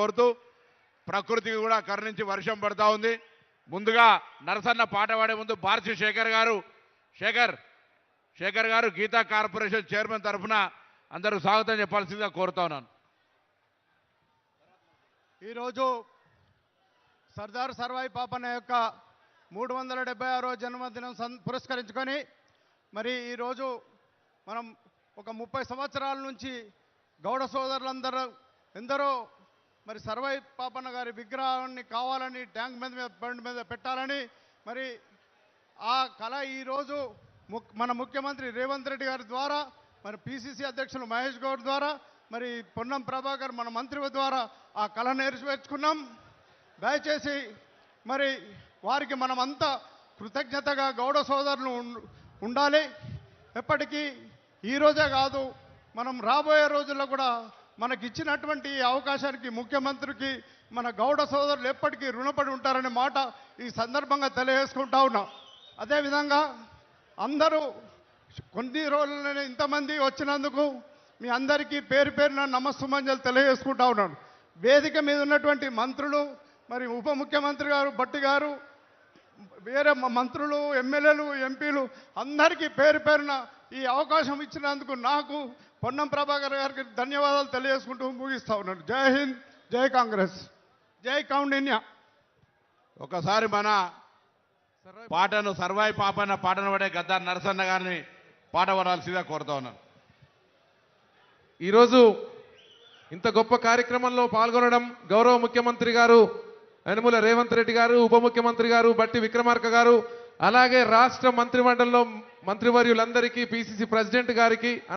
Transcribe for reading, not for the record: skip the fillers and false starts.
కోరుతూ ప్రకృతికి కూడా కరుణించి వర్షం పడతా ఉంది. ముందుగా నరసన్న పాట పాడే ముందు బార్చి శేఖర్ గారు గీతా కార్పొరేషన్ చైర్మన్ తరఫున అందరూ స్వాగతం చెప్పాల్సిందిగా కోరుతా ఉన్నాను. ఈరోజు సర్దార్ సర్వాయి పాపన్న యొక్క 376వ జన్మదినం పురస్కరించుకొని మరి ఈరోజు మనం ఒక 30 సంవత్సరాల నుంచి గౌడ సోదరులందరూ ఎందరో మరి సర్వాయి పాపన్న గారి విగ్రహాన్ని కావాలని ట్యాంక్ మీద పెట్టాలని మరి ఆ కళ ఈరోజు మన ముఖ్యమంత్రి రేవంత్ రెడ్డి గారి ద్వారా మరి పిసిసి అధ్యక్షులు మహేష్ గౌడ్ ద్వారా మరి పొన్నం ప్రభాకర్ మన మంత్రి ద్వారా ఆ కళ నెరవేర్చుకున్నాం. దయచేసి మరి వారికి మనమంతా కృతజ్ఞతగా గౌడ సోదరులు ఉండాలి. ఎప్పటికీ ఈరోజే కాదు, మనం రాబోయే రోజుల్లో కూడా మనకిచ్చినటువంటి అవకాశానికి ముఖ్యమంత్రికి మన గౌడ సోదరులు ఎప్పటికీ రుణపడి ఉంటారనే మాట ఈ సందర్భంగా తెలియజేసుకుంటా ఉన్నాం. అదేవిధంగా అందరూ కొన్ని రోజుల్లోనే ఇంతమంది వచ్చినందుకు మీ అందరికీ పేరు పేరున నమస్సుమంజలు తెలియజేసుకుంటా ఉన్నాను. వేదిక మీద ఉన్నటువంటి మంత్రులు, మరి ఉప ముఖ్యమంత్రి గారు భట్టి గారు, వేరే మంత్రులు, ఎమ్మెల్యేలు, ఎంపీలు అందరికీ పేరు పేరున ఈ అవకాశం ఇచ్చినందుకు నాకు పొన్నం ప్రభాకర్ గారికి ధన్యవాదాలు తెలియజేసుకుంటూ ముగిస్తా ఉన్నాను. జై హింద్, జై కాంగ్రెస్, జై కౌండిన్య. ఒకసారి మన పాటను సర్వాయి పాపన్న పాటను పడే గద్దార్ నరసన్న గారిని పాట పడాల్సిందిగా కోరుతా ఉన్నాను. ఈరోజు ఇంత గొప్ప కార్యక్రమంలో పాల్గొనడం గౌరవ ముఖ్యమంత్రి గారు యనమల రేవంత్ రెడ్డి గారు, ఉప ముఖ్యమంత్రి గారు బట్టి విక్రమార్క గారు, అలాగే రాష్ట్ర మంత్రిమండలిలో మంత్రివర్యులందరికీ, పిసిసి ప్రెసిడెంట్ గారికి